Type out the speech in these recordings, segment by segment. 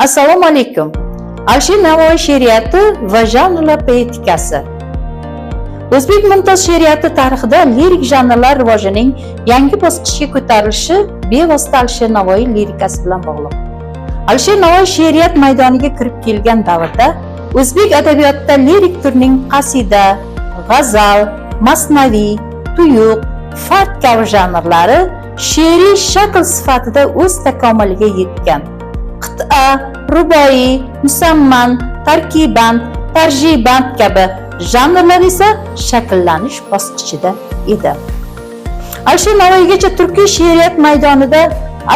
Assalomu alaykum. Alisher Navoiy she'riyati va janrlar poetikasi. O'zbek mumtoz she'riyati tarixida lirik janrlar rivojining yangi bosqichga ko'tarilishi bevosita Alisher Navoiy lirikasi bilan bog'liq. Alisher Navoiy she'riyat maydoniga kirib kelgan davrda o'zbek adabiyotida lirik turning qasida, g'azal, masnaviy, tuyuq, fard kabi janrlari she'riy shakl sifatida o'z takomiliga yetgan. Qit'a, ruboiy, musamman, tarkiband, tarjiband kabi janrlar esa shakllanish bosqichida edi. Alisher Navoiygacha turkiy she'riyat maydonida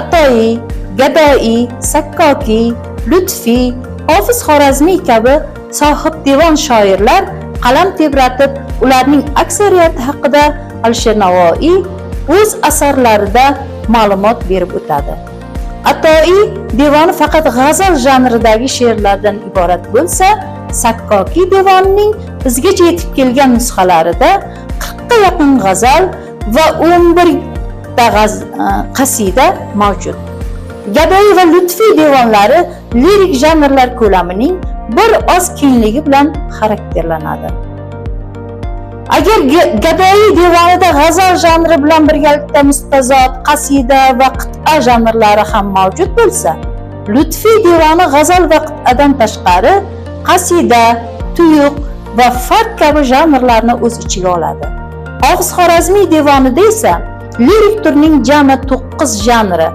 Atoiy, Gadoiy, Sakkokiy, Lutfiy, Hofiz Xorazmiy kabi sohib devon shoirlar qalam tebratib, ularning aksariyati haqida Alisher Navoiy o'z asarlarida ma'lumot berib o'tadi. Atoiy devoni faqat g'azal janridagi she'rlardan iborat bo'lsa, Sakkokiy devonining bizgacha yetib kelgan nusxalarida 40 ga yaqin g'azal va 11 ta qasida mavjud. Gadoiy va Lutfiy devonlari lirik janrlar ko'lamining bir oz kengligi bilan xarakterlanadi. Agar Gadoiy devonida g'azal janri bilan birgalikda mustazod, qasida va qit'a janrlari ham mavjud bo'lsa, Lutfiy devoni g'azal va qit'adan tashqari qasida, tuyuq va fard kabi janrlarni o'z ichiga oladi. Hofiz Xorazmiy devonida esa lirik turning jami 9 janri: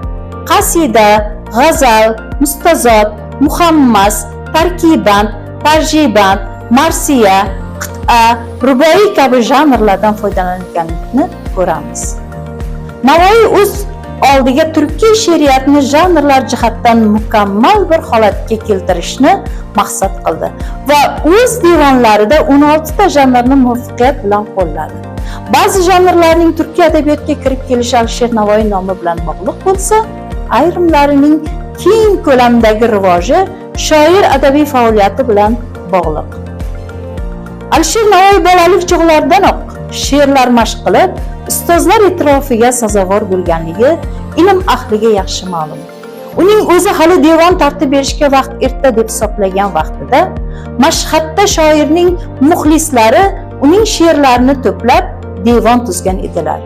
qasida, g'azal, mustazod, muhammas, tarkiband, tarjiband, marsiya, qit'a, ruboiy kabi janrlardan foydalanganligini ko'ramiz. Navoiy o'z oldiga turkiy she'riyatni janrlar jihatdan mukammal bir holatga keltirishni maqsad qildi va o'z devonlarida 16 ta janrni muvaffaqiyat bilan qo'lladi. Ba'zi janrlarning turkiy adabiyotga kirib kelishi Alisher Navoiy nomi bilan bog'liq bo'lsa, ayrimlarining keng ko'lamdagi rivoji shoir adabiy faoliyati bilan bog'liq. Alisher Navoiy bolalik chog'laridanoq she'rlar mashq qilib, ustozlar e'tirofiga sazovor bo'lganligi ilm ahliga yaxshi ma'lum. Uning o'zi hali devon tartib berishga vaqt erta deb hisoblagan vaqtida Mashhadda shoirning muxlislari uning she'rlarini to'plab devon tuzgan edilar.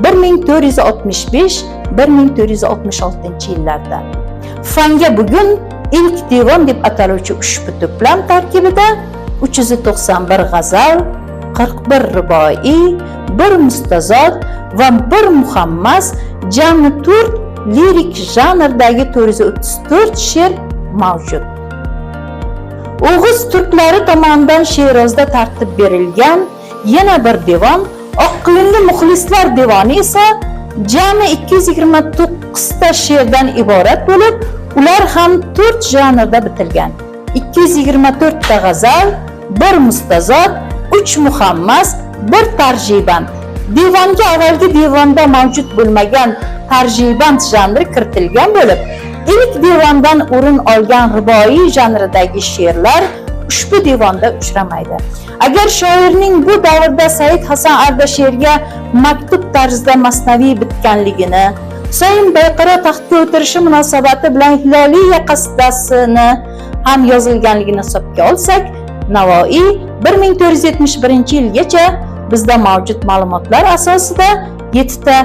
1465-1466 yillarda. Fanga bugun ilk devon deb ataluvchi ushbu to'plam tarkibida 391 g'azal, 41 ruboiy, 1 mustazod va 1 muhammas, jami 4 lirik janrdagi 434 she'r mavjud. O'g'iz turklari tomonidan Sherozda tartib berilgan yana bir devon, Oqqilindi muxlislar devoni esa jami 229 ta she'rdan iborat bo'lib, ular ham 4 janrda bitilgan. 224 ta g'azal, 1 mustazod, 3 muhammas, 1 tarjiband. Devonga avvalgi devonda mavjud bo'lmagan tarjiband janri kiritilgan bo'lib, ilk devondan o'rin olgan ruboiy janridagi she'rlar ushbu devonda uchramaydi. Agar shoirning bu davrda Said Hasan Ardashirga maktub tarzda masnaviy bitganligini, Husayn Bayqaro taxtga o'tirishi munosabati bilan Hiloliya qasidasini ham yozilganligini hisobga olsak, Navoiy 1471-yilgacha bizda mavjud ma'lumotlar asosida 7 ta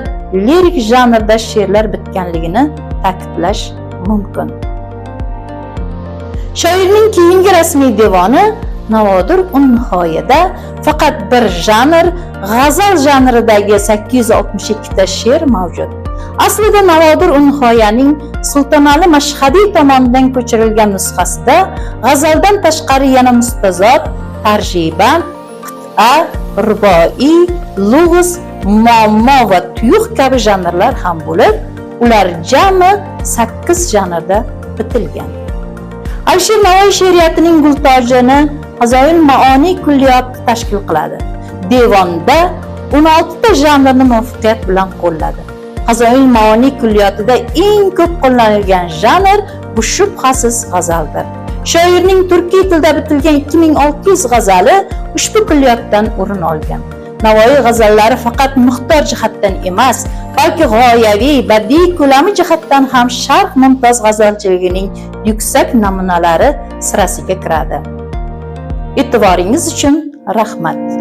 lirik janrda she'rlar bitganligini ta'kidlash mumkin. Shoirning keyingi rasmiy devoni Navodir un-Nihoyada faqat bir janr, g'azal janridagi 862 ta she'r mavjud. Aslida Navodir un-Nihoyaning Sultonali Mashhadiy tomonidan ko'chirilgan nusxasida g'azaldan tashqari yana mustazod, tarjiband, qit'a, ruboiy, lug'z, muammo va tuyuq kabi janrlar ham bo'lib, ular jami 8 janrda bitilgan. Alisher Navoiy she'riyatining gultojini Hazoil Maoniy kulliyoti tashkil qiladi. Devonda 16 ta janrni muvaffaqiyat bilan qo'lladi. Hazoil Maoniy kulliyotida eng ko'p qo'llanilgan janr bu shubhasiz g'azaldir. Shoirning turkiy tilda bitilgan 2600 g'azali ushbu kulliyotdan o'rin olgan. Navoiy g'azallari faqat miqdor jihatdan emas, balki g'oyaviy, badiiy ko'lami jihatdan ham Sharq mumtoz g'azalchiligining yuksak namunalari sirasiga kiradi. E'tiboringiz uchun rahmat.